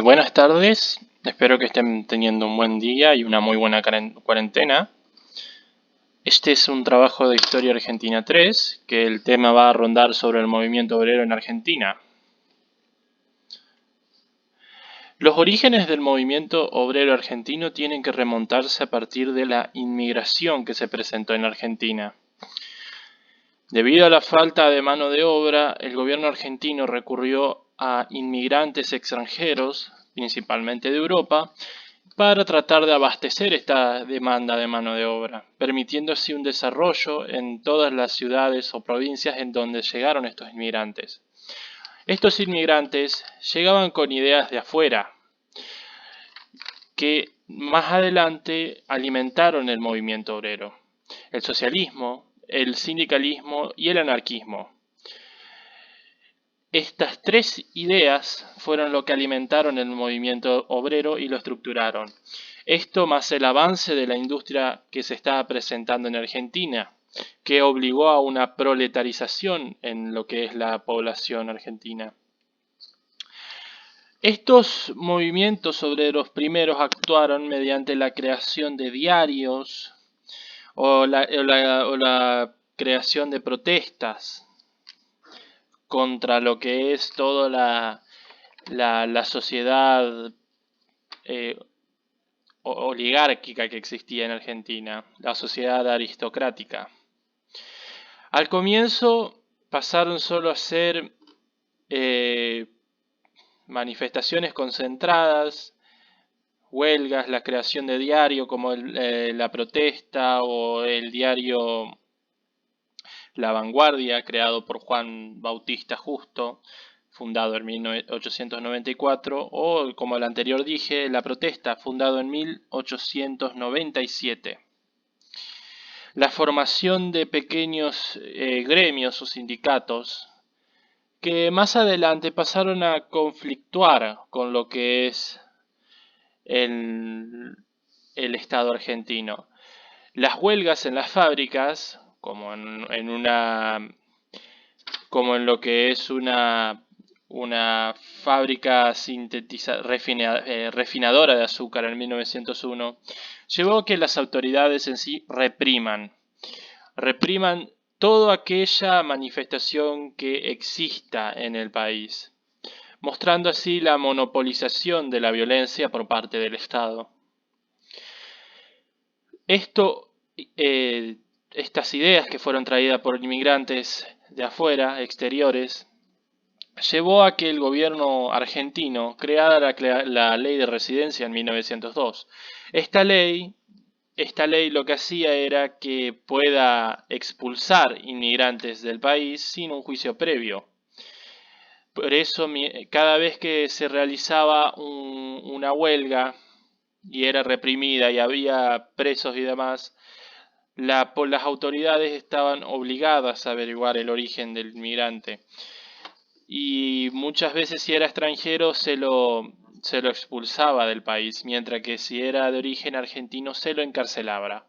Buenas tardes, espero que estén teniendo un buen día y una muy buena cuarentena. Este es un trabajo de Historia Argentina 3, que el tema va a rondar sobre el movimiento obrero en Argentina. Los orígenes del movimiento obrero argentino tienen que remontarse a partir de la inmigración que se presentó en Argentina. Debido a la falta de mano de obra, el gobierno argentino recurrió a inmigrantes extranjeros, principalmente de Europa, para tratar de abastecer esta demanda de mano de obra, permitiendo así un desarrollo en todas las ciudades o provincias en donde llegaron estos inmigrantes. Estos inmigrantes llegaban con ideas de afuera, que más adelante alimentaron el movimiento obrero, el socialismo, el sindicalismo y el anarquismo. Estas tres ideas fueron lo que alimentaron el movimiento obrero y lo estructuraron. Esto más el avance de la industria que se estaba presentando en Argentina, que obligó a una proletarización en lo que es la población argentina. Estos movimientos obreros primeros actuaron mediante la creación de diarios o la creación de protestas contra lo que es toda la sociedad oligárquica que existía en Argentina, la sociedad aristocrática. Al comienzo pasaron solo a ser manifestaciones concentradas, huelgas, la creación de diario como La Protesta o el diario La Vanguardia, creado por Juan Bautista Justo, fundado en 1894, o como el anterior dije, La Protesta, fundado en 1897. La formación de pequeños gremios o sindicatos que más adelante pasaron a conflictuar con lo que es el, el Estado argentino. Las huelgas en las fábricas, como en lo que es una fábrica refinadora de azúcar en 1901, llevó a que las autoridades en sí repriman toda aquella manifestación que exista en el país, mostrando así la monopolización de la violencia por parte del Estado. Estas ideas que fueron traídas por inmigrantes de afuera, exteriores, llevó a que el gobierno argentino creara la ley de residencia en 1902. Esta ley lo que hacía era que pueda expulsar inmigrantes del país sin un juicio previo. Por eso, cada vez que se realizaba una huelga y era reprimida y había presos y demás, las autoridades estaban obligadas a averiguar el origen del inmigrante. Y muchas veces si era extranjero se lo expulsaba del país, mientras que si era de origen argentino se lo encarcelaba.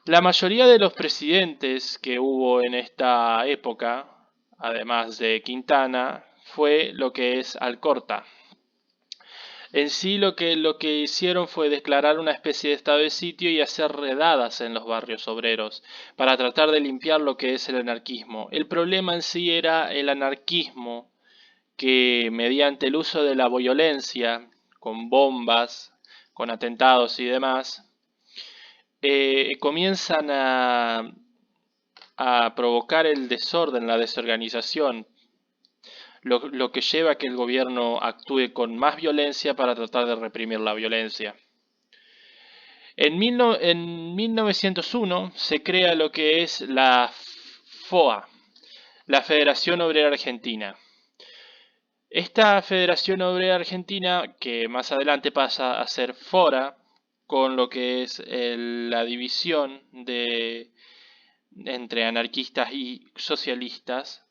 La mayoría de los presidentes que hubo en esta época, además de Quintana, fue lo que es Alcorta. En sí lo que hicieron fue declarar una especie de estado de sitio y hacer redadas en los barrios obreros para tratar de limpiar lo que es el anarquismo. El problema en sí era el anarquismo que mediante el uso de la violencia, con bombas, con atentados y demás, comienzan a provocar el desorden, la desorganización, lo que lleva a que el gobierno actúe con más violencia para tratar de reprimir la violencia. En 1901 se crea lo que es la FOA, la Federación Obrera Argentina. Esta Federación Obrera Argentina, que más adelante pasa a ser FORA, con lo que es la división entre anarquistas y socialistas,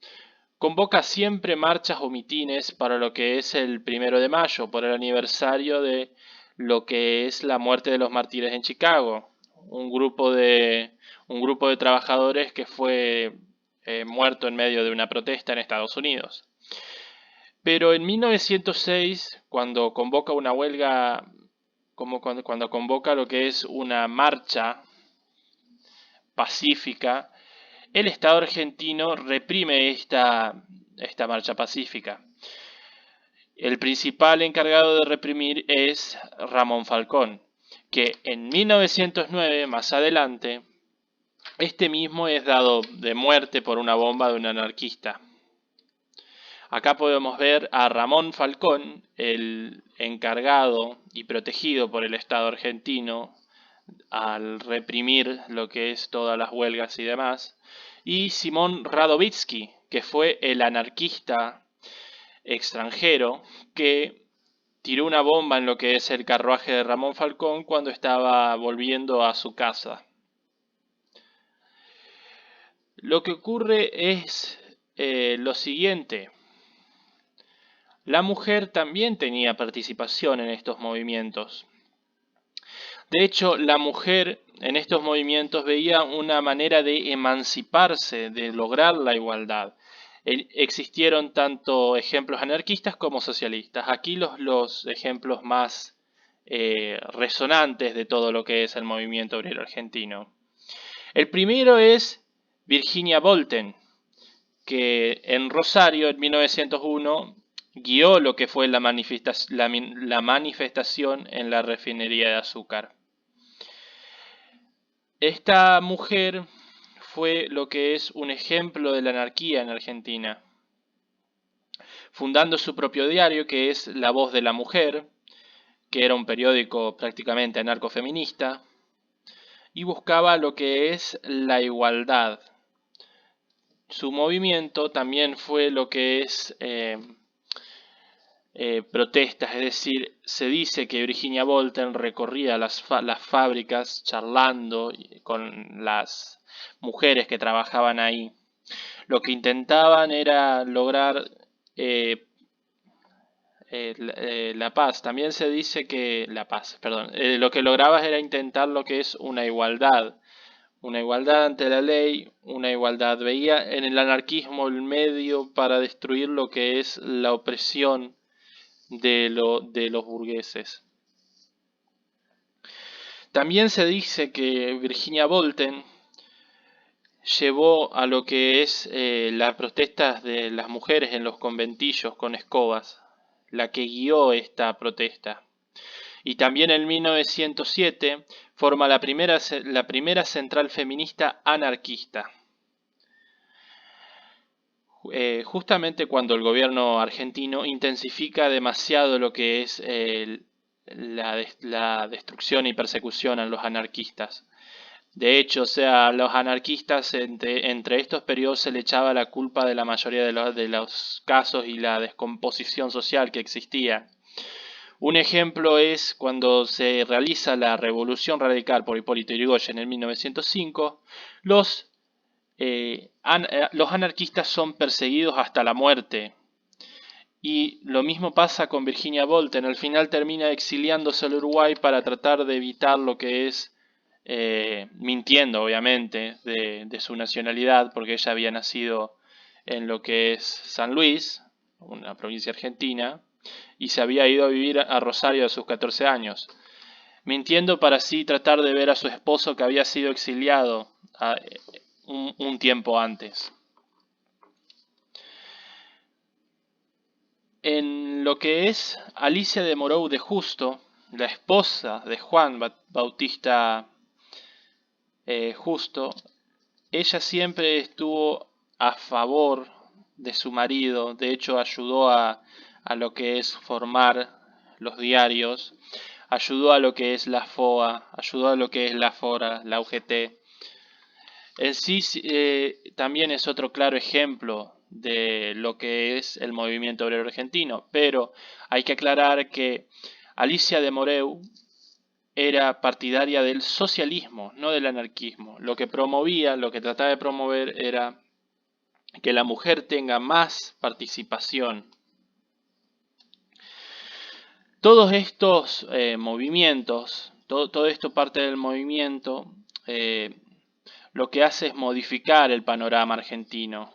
convoca siempre marchas o mitines para lo que es el 1 de mayo, por el aniversario de lo que es la muerte de los mártires en Chicago, un grupo de trabajadores que fue muerto en medio de una protesta en Estados Unidos. Pero en 1906, cuando convoca una huelga, cuando convoca lo que es una marcha pacífica, el Estado argentino reprime esta marcha pacífica. El principal encargado de reprimir es Ramón Falcón, que en 1909, más adelante, este mismo es dado de muerte por una bomba de un anarquista. Acá podemos ver a Ramón Falcón, el encargado y protegido por el Estado argentino al reprimir lo que es todas las huelgas y demás, y Simón Radovítsky, que fue el anarquista extranjero que tiró una bomba en lo que es el carruaje de Ramón Falcón cuando estaba volviendo a su casa. Lo que ocurre es lo siguiente. La mujer también tenía participación en estos movimientos. De hecho, la mujer en estos movimientos veía una manera de emanciparse, de lograr la igualdad. Existieron tanto ejemplos anarquistas como socialistas. Aquí los ejemplos más resonantes de todo lo que es el movimiento obrero argentino. El primero es Virginia Bolten, que en Rosario en 1901 guió lo que fue la manifestación en la refinería de azúcar. Esta mujer fue lo que es un ejemplo de la anarquía en Argentina, fundando su propio diario que es La Voz de la Mujer, que era un periódico prácticamente anarcofeminista, y buscaba lo que es la igualdad. Su movimiento también fue lo que es protestas, es decir, se dice que Virginia Bolten recorría las fábricas charlando con las mujeres que trabajaban ahí. Lo que intentaban era lograr la paz. También se dice que lo que lograbas era intentar lo que es una igualdad ante la ley, una igualdad. Veía en el anarquismo el medio para destruir lo que es la opresión de los burgueses. También se dice que Virginia Bolten llevó a lo que es las protestas de las mujeres en los conventillos con escobas, la que guió esta protesta. Y también en 1907 forma la primera central feminista anarquista. Justamente cuando el gobierno argentino intensifica demasiado lo que es la destrucción y persecución a los anarquistas. De hecho, a los anarquistas entre estos periodos se le echaba la culpa de la mayoría de los casos y la descomposición social que existía. Un ejemplo es cuando se realiza la Revolución Radical por Hipólito Yrigoyen en 1905, los anarquistas son perseguidos hasta la muerte. Y lo mismo pasa con Virginia Bolten. Al final termina exiliándose al Uruguay para tratar de evitar lo que es, mintiendo obviamente, de su nacionalidad, porque ella había nacido en lo que es San Luis, una provincia argentina, y se había ido a vivir a Rosario a sus 14 años. Mintiendo para así tratar de ver a su esposo que había sido exiliado un tiempo antes. En lo que es Alicia de Morou de Justo, la esposa de Juan Bautista Justo, ella siempre estuvo a favor de su marido. De hecho, ayudó a lo que es formar los diarios, ayudó a lo que es la FOA, ayudó a lo que es la FORA, la UGT. En sí, también es otro claro ejemplo de lo que es el movimiento obrero argentino, pero hay que aclarar que Alicia de Moreu era partidaria del socialismo, no del anarquismo. Lo que trataba de promover era que la mujer tenga más participación. Todos estos movimientos, todo esto parte del movimiento, lo que hace es modificar el panorama argentino.